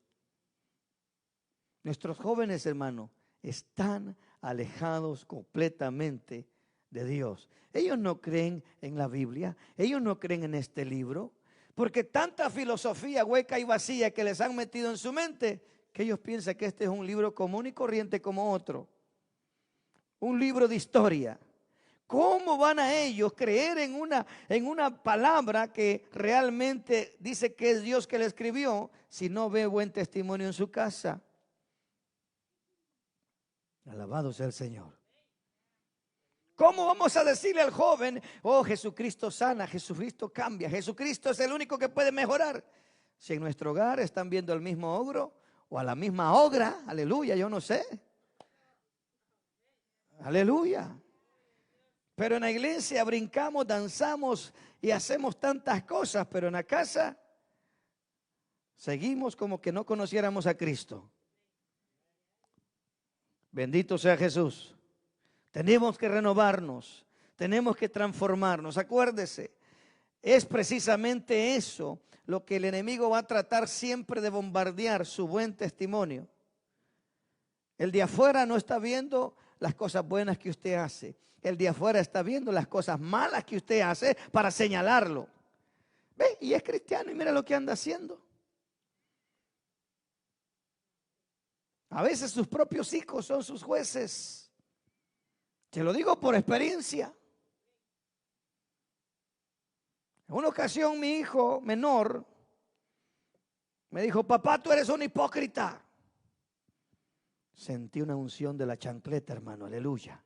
Nuestros jóvenes, hermano, están alejados completamente de Dios. Ellos no creen en la Biblia, ellos no creen en este libro. Porque tanta filosofía hueca y vacía que les han metido en su mente, que ellos piensan que este es un libro común y corriente como otro. Un libro de historia. ¿Cómo van a ellos creer en una palabra que realmente dice que es Dios que la escribió si no ve buen testimonio en su casa? Alabado sea el Señor. ¿Cómo vamos a decirle al joven, oh, Jesucristo sana, Jesucristo cambia, Jesucristo es el único que puede mejorar? Si en nuestro hogar están viendo al mismo ogro o a la misma ogra, aleluya, yo no sé. Aleluya. Pero en la iglesia brincamos, danzamos y hacemos tantas cosas, pero en la casa seguimos como que no conociéramos a Cristo. Bendito sea Jesús. Tenemos que renovarnos, tenemos que transformarnos. Acuérdese, es precisamente eso lo que el enemigo va a tratar siempre de bombardear, su buen testimonio. El de afuera no está viendo las cosas buenas que usted hace. El de afuera está viendo las cosas malas que usted hace para señalarlo. Ve, y es cristiano y mira lo que anda haciendo. A veces sus propios hijos son sus jueces. Te lo digo por experiencia. En una ocasión mi hijo menor me dijo: papá, tú eres un hipócrita. Sentí una unción de la chancleta, hermano, aleluya.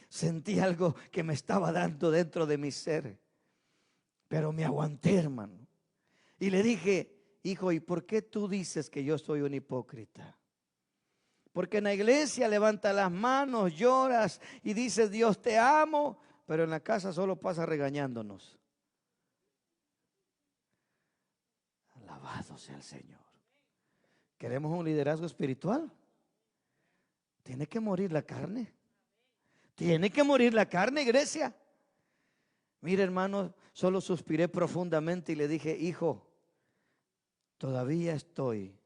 Sentí algo que me estaba dando dentro de mi ser. Pero me aguanté, hermano. Y le dije: hijo, ¿y por qué tú dices que yo soy un hipócrita? Porque en la iglesia levanta las manos, lloras y dices: Dios te amo, pero en la casa solo pasa regañándonos. Alabado sea el Señor. ¿Queremos un liderazgo espiritual? Tiene que morir la carne. Tiene que morir la carne, iglesia. Mire, hermano, solo suspiré profundamente y le dije: hijo, todavía estoy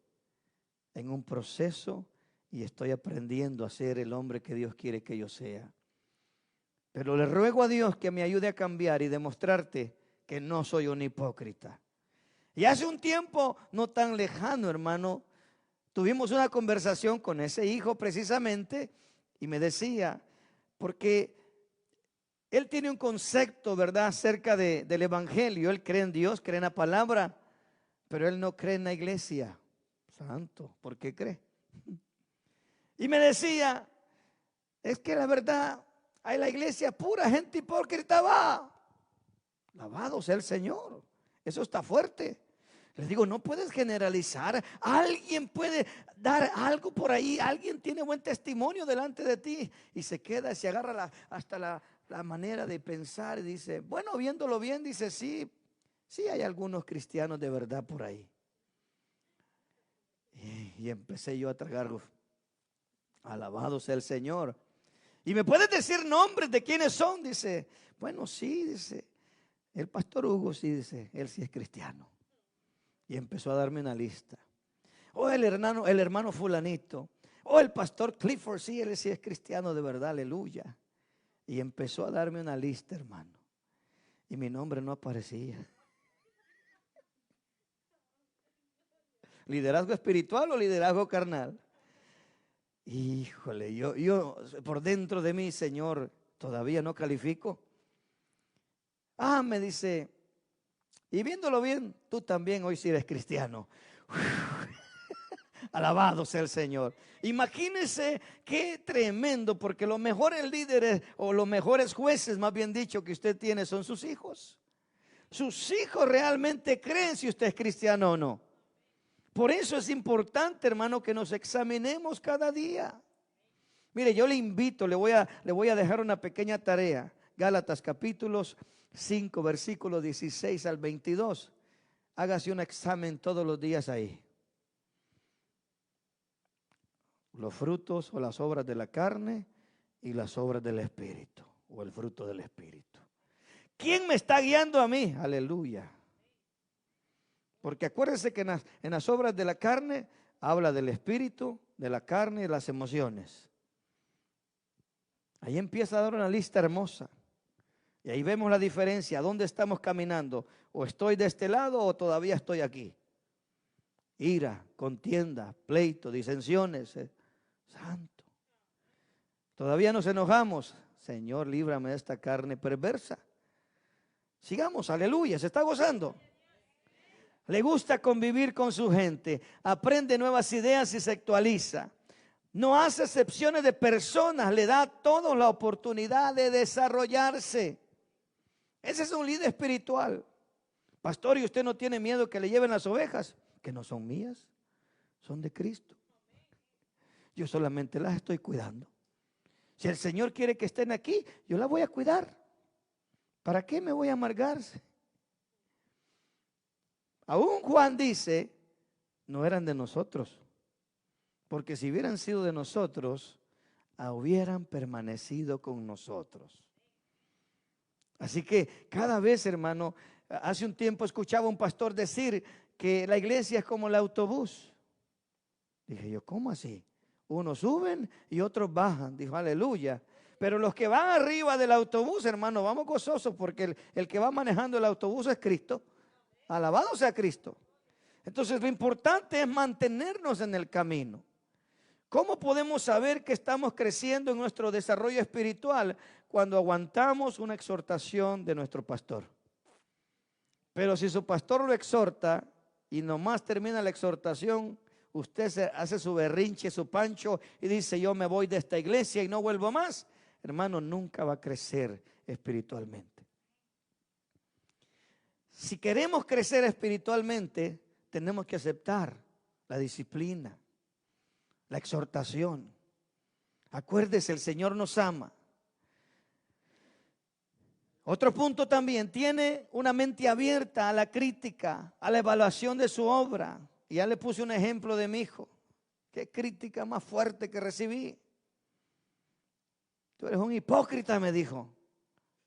en un proceso y estoy aprendiendo a ser el hombre que Dios quiere que yo sea. Pero le ruego a Dios que me ayude a cambiar y demostrarte que no soy un hipócrita. Y hace un tiempo no tan lejano, hermano, tuvimos una conversación con ese hijo precisamente y me decía, porque él tiene un concepto, ¿verdad?, acerca del evangelio. Él cree en Dios, cree en la palabra, pero él no cree en la iglesia. Santo, ¿por qué cree? Y me decía: es que la verdad, hay la iglesia pura gente hipócrita va. Alabado sea el Señor. Eso está fuerte. Les digo, no puedes generalizar. Alguien puede dar algo por ahí. Alguien tiene buen testimonio delante de ti y se queda, se agarra hasta la manera de pensar y dice, bueno, viéndolo bien, dice, sí, sí hay algunos cristianos de verdad por ahí. Y empecé yo a tragar. Alabado sea el Señor. Y me puedes decir nombres de quiénes son. Dice, bueno, sí, dice, el pastor Hugo, sí, dice, él sí es cristiano. Y empezó a darme una lista. O el hermano fulanito. O el pastor Clifford, sí, él sí es cristiano de verdad, aleluya. Y empezó a darme una lista, hermano. Y mi nombre no aparecía. ¿Liderazgo espiritual o liderazgo carnal? Híjole, yo por dentro de mí, Señor, todavía no califico. Me dice, y viéndolo bien, tú también hoy sí eres cristiano. Alabado sea el Señor. Imagínense qué tremendo, porque los mejores líderes o los mejores jueces, más bien dicho, que usted tiene son sus hijos. Sus hijos realmente creen si usted es cristiano o no. Por eso es importante, hermano, que nos examinemos cada día. Mire, yo le invito, le voy a dejar una pequeña tarea. Gálatas capítulos 5, versículos 16 al 22. Hágase un examen todos los días ahí. Los frutos o las obras de la carne y las obras del Espíritu, o el fruto del Espíritu. ¿Quién me está guiando a mí? Aleluya. Porque acuérdense que en las obras de la carne habla del Espíritu, de la carne y de las emociones. Ahí empieza a dar una lista hermosa. Y ahí vemos la diferencia. ¿Dónde estamos caminando? ¿O estoy de este lado o todavía estoy aquí? Ira, contienda, pleito, disensiones. Santo. Todavía nos enojamos. Señor, líbrame de esta carne perversa. Sigamos, aleluya, se está gozando. Le gusta convivir con su gente. Aprende nuevas ideas y se actualiza. No hace excepciones de personas. Le da a todos la oportunidad de desarrollarse. Ese es un líder espiritual. Pastor, ¿y usted no tiene miedo que le lleven las ovejas? Que no son mías, son de Cristo. Yo solamente las estoy cuidando. Si el Señor quiere que estén aquí, yo las voy a cuidar. ¿Para qué me voy a amargarse? Aún Juan dice, no eran de nosotros, porque si hubieran sido de nosotros, hubieran permanecido con nosotros. Así que cada vez, hermano, hace un tiempo escuchaba a un pastor decir que la iglesia es como el autobús. Dije yo, ¿cómo así? Unos suben y otros bajan. Dijo, aleluya. Pero los que van arriba del autobús, hermano, vamos gozosos porque el que va manejando el autobús es Cristo. Alabado sea Cristo. Entonces lo importante es mantenernos en el camino. ¿Cómo podemos saber que estamos creciendo en nuestro desarrollo espiritual? Cuando aguantamos una exhortación de nuestro pastor. Pero si su pastor lo exhorta y nomás termina la exhortación, usted hace su berrinche, su pancho y dice, yo me voy de esta iglesia y no vuelvo más, hermano, nunca va a crecer espiritualmente. Si queremos crecer espiritualmente, tenemos que aceptar la disciplina, la exhortación. Acuérdese, el Señor nos ama. Otro punto también, tiene una mente abierta a la crítica, a la evaluación de su obra. Y ya le puse un ejemplo de mi hijo. Qué crítica más fuerte que recibí. Tú eres un hipócrita, me dijo.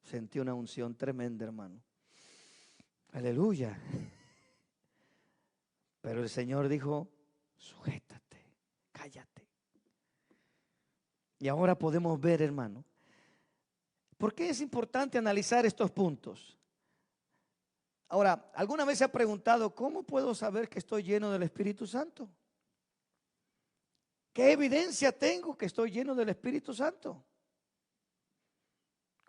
Sentí una unción tremenda, hermano. Aleluya. Pero el Señor dijo, sujétate, cállate. Y ahora podemos ver, hermano, ¿por qué es importante analizar estos puntos? Ahora, ¿alguna vez se ha preguntado cómo puedo saber que estoy lleno del Espíritu Santo? ¿Qué evidencia tengo que estoy lleno del Espíritu Santo?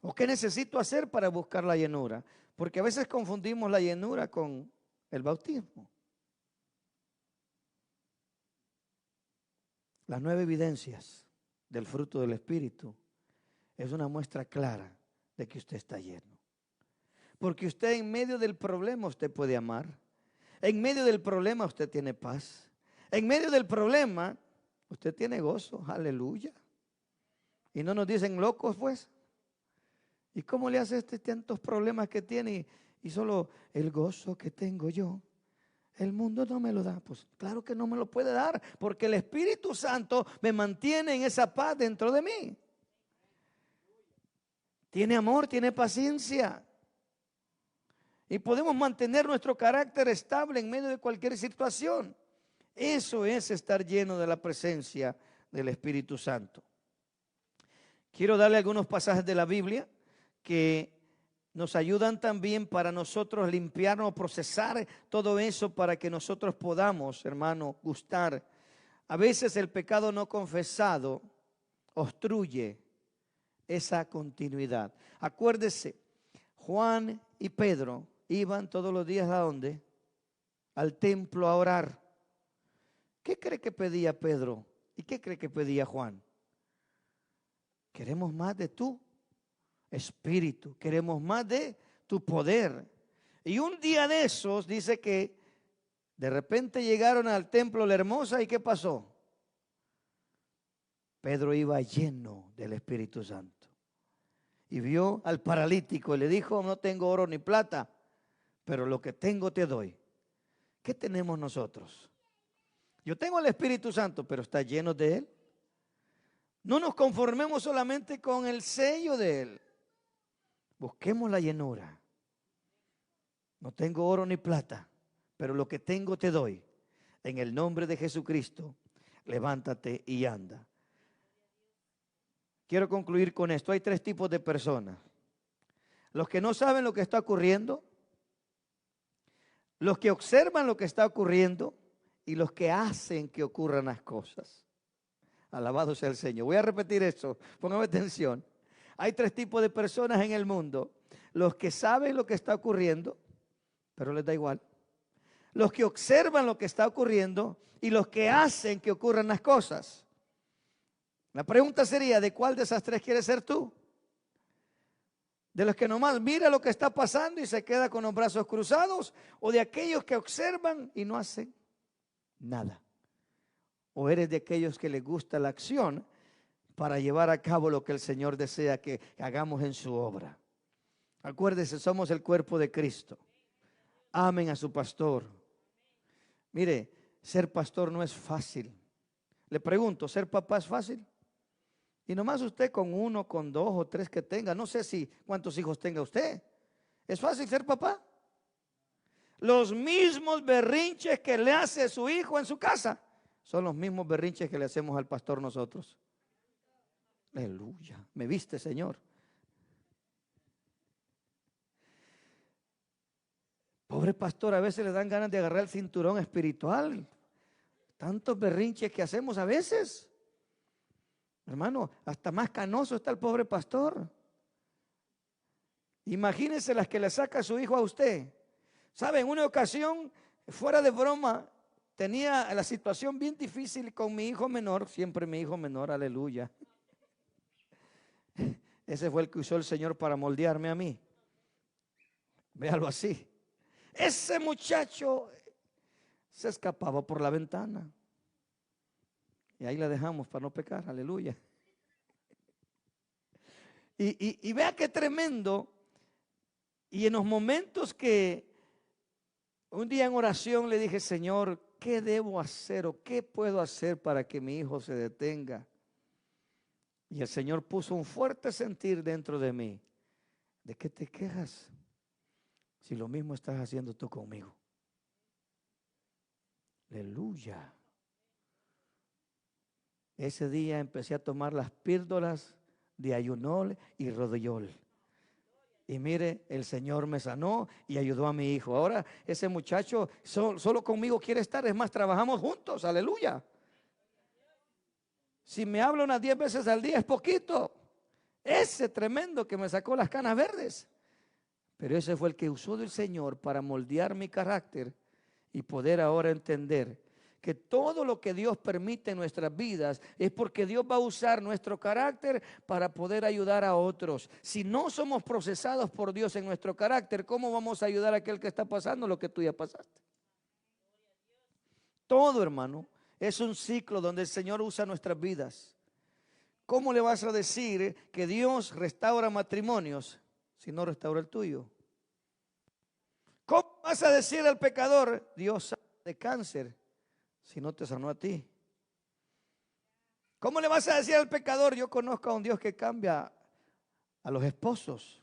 ¿O qué necesito hacer para buscar la llenura? Porque a veces confundimos la llenura con el bautismo. Las 9 evidencias del fruto del Espíritu es una muestra clara de que usted está lleno. Porque usted en medio del problema usted puede amar. En medio del problema usted tiene paz. En medio del problema usted tiene gozo. Aleluya. Y no nos dicen locos pues. ¿Y cómo le hace tantos problemas que tiene y solo el gozo que tengo yo? El mundo no me lo da. Pues claro que no me lo puede dar porque el Espíritu Santo me mantiene en esa paz dentro de mí. Tiene amor, tiene paciencia. Y podemos mantener nuestro carácter estable en medio de cualquier situación. Eso es estar lleno de la presencia del Espíritu Santo. Quiero darle algunos pasajes de la Biblia que nos ayudan también para nosotros limpiarnos, procesar todo eso para que nosotros podamos, hermano, gustar. A veces el pecado no confesado obstruye esa continuidad. Acuérdese, Juan y Pedro iban todos los días ¿a dónde? Al templo a orar. ¿Qué cree que pedía Pedro? ¿Y qué cree que pedía Juan? Queremos más de tu espíritu, queremos más de tu poder. Y un día de esos dice que de repente llegaron al templo La Hermosa y ¿qué pasó? Pedro iba lleno del Espíritu Santo y vio al paralítico y le dijo, no tengo oro ni plata, pero lo que tengo te doy. ¿Qué tenemos nosotros? Yo tengo el Espíritu Santo, pero ¿está lleno de Él? No nos conformemos solamente con el sello de Él. Busquemos la llenura. No tengo oro ni plata, pero lo que tengo te doy. En el nombre de Jesucristo, levántate y anda. Quiero concluir con esto. Hay 3 tipos de personas. Los que no saben lo que está ocurriendo, los que observan lo que está ocurriendo y los que hacen que ocurran las cosas. Alabado sea el Señor. Voy a repetir esto, póngame atención. Hay 3 tipos de personas en el mundo. Los que saben lo que está ocurriendo, pero les da igual. Los que observan lo que está ocurriendo y los que hacen que ocurran las cosas. La pregunta sería, ¿de cuál de esas 3 quieres ser tú? ¿De los que nomás mira lo que está pasando y se queda con los brazos cruzados? ¿O de aquellos que observan y no hacen nada? ¿O eres de aquellos que les gusta la acción para llevar a cabo lo que el Señor desea que hagamos en su obra? Acuérdese, somos el cuerpo de Cristo. Amen a su pastor. Mire, ser pastor no es fácil. Le pregunto, ¿ser papá es fácil? Y nomás usted con uno, con dos o tres que tenga, no sé si cuántos hijos tenga usted. ¿Es fácil ser papá? Los mismos berrinches que le hace su hijo en su casa son los mismos berrinches que le hacemos al pastor nosotros. Aleluya. ¿Me viste, Señor? Pobre pastor, a veces le dan ganas de agarrar el cinturón espiritual. Tantos berrinches que hacemos a veces. Hermano, hasta más canoso está el pobre pastor. Imagínense las que le saca su hijo a usted. ¿Sabe? En una ocasión, fuera de broma, tenía la situación bien difícil con mi hijo menor. Siempre mi hijo menor, aleluya. Ese fue el que usó el Señor para moldearme a mí. Véalo así. Ese muchacho se escapaba por la ventana. Y ahí la dejamos para no pecar, aleluya. Y vea qué tremendo. Y en los momentos que un día en oración le dije, Señor, ¿qué debo hacer o qué puedo hacer para que mi hijo se detenga? Y el Señor puso un fuerte sentir dentro de mí. ¿De qué te quejas? Si lo mismo estás haciendo tú conmigo. Aleluya. Ese día empecé a tomar las píldoras de ayunol y rodillol. Y mire, el Señor me sanó y ayudó a mi hijo. Ahora ese muchacho solo conmigo quiere estar. Es más, trabajamos juntos. Aleluya. Si me habla unas 10 veces al día es poquito. Ese tremendo que me sacó las canas verdes. Pero ese fue el que usó del Señor para moldear mi carácter y poder ahora entender que todo lo que Dios permite en nuestras vidas es porque Dios va a usar nuestro carácter para poder ayudar a otros. Si no somos procesados por Dios en nuestro carácter, ¿cómo vamos a ayudar a aquel que está pasando lo que tú ya pasaste? Todo, hermano, es un ciclo donde el Señor usa nuestras vidas. ¿Cómo le vas a decir que Dios restaura matrimonios si no restaura el tuyo? ¿Cómo vas a decir al pecador, Dios sana de cáncer, si no te sanó a ti? ¿Cómo le vas a decir al pecador, yo conozco a un Dios que cambia a los esposos,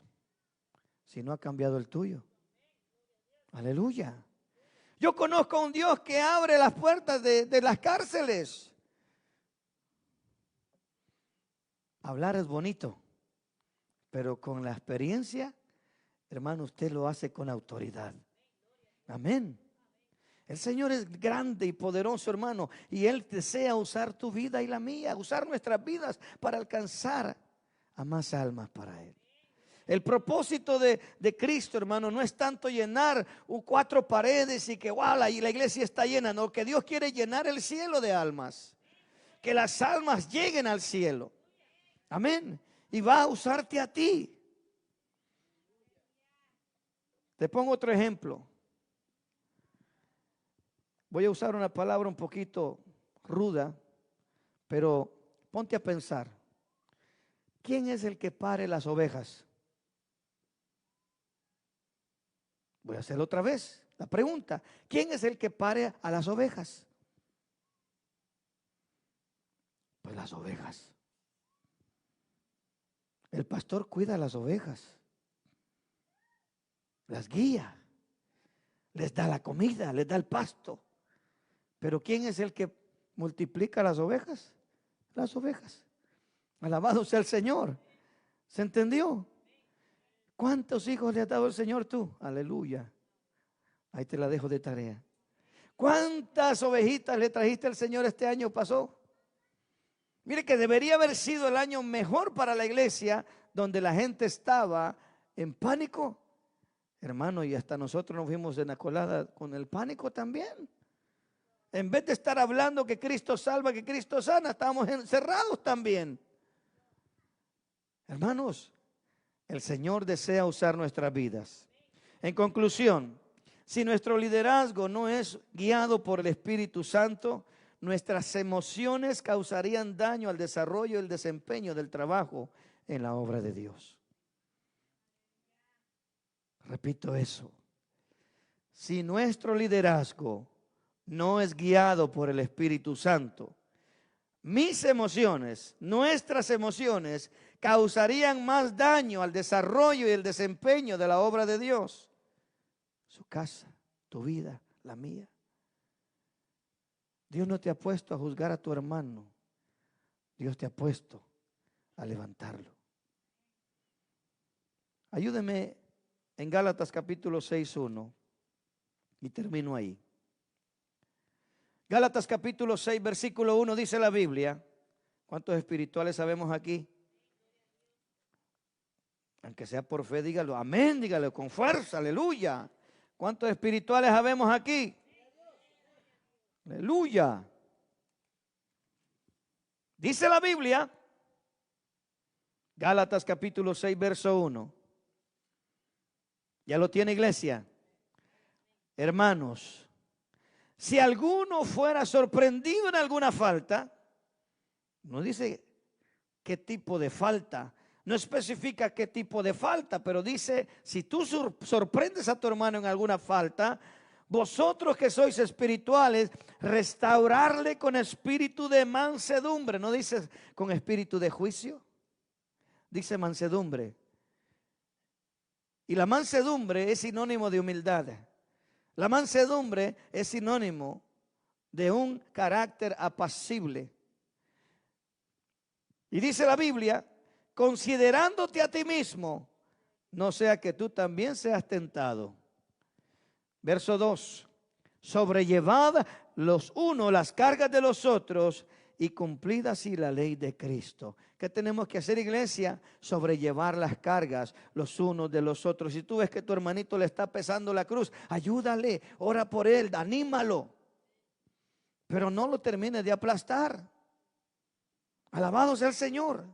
si no ha cambiado el tuyo? Aleluya. Yo conozco a un Dios que abre las puertas de las cárceles. Hablar es bonito, pero con la experiencia, hermano, usted lo hace con autoridad. Amén. El Señor es grande y poderoso, hermano, y Él desea usar tu vida y la mía, usar nuestras vidas para alcanzar a más almas para Él. El propósito de Cristo, hermano, no es tanto llenar 4 paredes y que la iglesia está llena. No, que Dios quiere llenar el cielo de almas. Que las almas lleguen al cielo. Amén. Y va a usarte a ti. Te pongo otro ejemplo. Voy a usar una palabra un poquito ruda, pero ponte a pensar. ¿Quién es el que pare las ovejas? Voy a hacerlo otra vez. La pregunta, ¿quién es el que pare a las ovejas? Pues las ovejas. El pastor cuida a las ovejas, las guía, les da la comida, les da el pasto. Pero ¿quién es el que multiplica las ovejas? Las ovejas. Alabado sea el Señor. ¿Se entendió? ¿Cuántos hijos le ha dado el Señor tú? Aleluya. Ahí te la dejo de tarea. ¿Cuántas ovejitas le trajiste al Señor este año pasó? Mire que debería haber sido el año mejor para la iglesia, donde la gente estaba en pánico. Hermano, y hasta nosotros nos fuimos en la colada con el pánico también. En vez de estar hablando que Cristo salva, que Cristo sana, estábamos encerrados también. Hermanos, el Señor desea usar nuestras vidas. En conclusión, si nuestro liderazgo no es guiado por el Espíritu Santo, nuestras emociones causarían daño al desarrollo y el desempeño del trabajo en la obra de Dios. Repito eso. Si nuestro liderazgo no es guiado por el Espíritu Santo, mis emociones, nuestras emociones, causarían más daño al desarrollo y el desempeño de la obra de Dios. Su casa, tu vida, la mía. Dios no te ha puesto a juzgar a tu hermano. Dios te ha puesto a levantarlo. Ayúdeme en Gálatas capítulo 6:1 y termino ahí. Gálatas capítulo 6, versículo 1 dice la Biblia. ¿Cuántos espirituales sabemos aquí? Aunque sea por fe, dígalo. Amén, dígalo con fuerza, aleluya. ¿Cuántos espirituales sabemos aquí? Aleluya. Dice la Biblia, Gálatas capítulo 6, verso 1. ¿Ya lo tiene, iglesia? Hermanos, si alguno fuera sorprendido en alguna falta, no dice qué tipo de falta, no especifica qué tipo de falta, pero dice, si tú sorprendes a tu hermano en alguna falta, vosotros que sois espirituales, restaurarle con espíritu de mansedumbre. No dice con espíritu de juicio, dice mansedumbre. Y la mansedumbre es sinónimo de humildad. La mansedumbre es sinónimo de un carácter apacible. Y dice la Biblia, considerándote a ti mismo, no sea que tú también seas tentado. Verso 2, sobrellevad los unos las cargas de los otros y cumplid así la ley de Cristo. ¿Qué tenemos que hacer, iglesia? Sobrellevar las cargas los unos de los otros. Si tú ves que tu hermanito le está pesando la cruz, ayúdale, ora por él, anímalo. Pero no lo termines de aplastar. Alabado sea el Señor.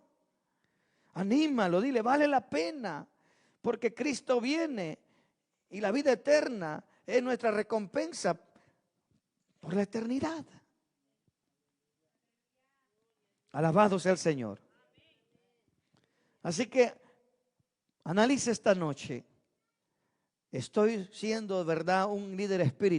Anímalo, dile, vale la pena, porque Cristo viene y la vida eterna es nuestra recompensa por la eternidad. Alabado sea el Señor. Así que analice esta noche. ¿Estoy siendo de verdad un líder espiritual?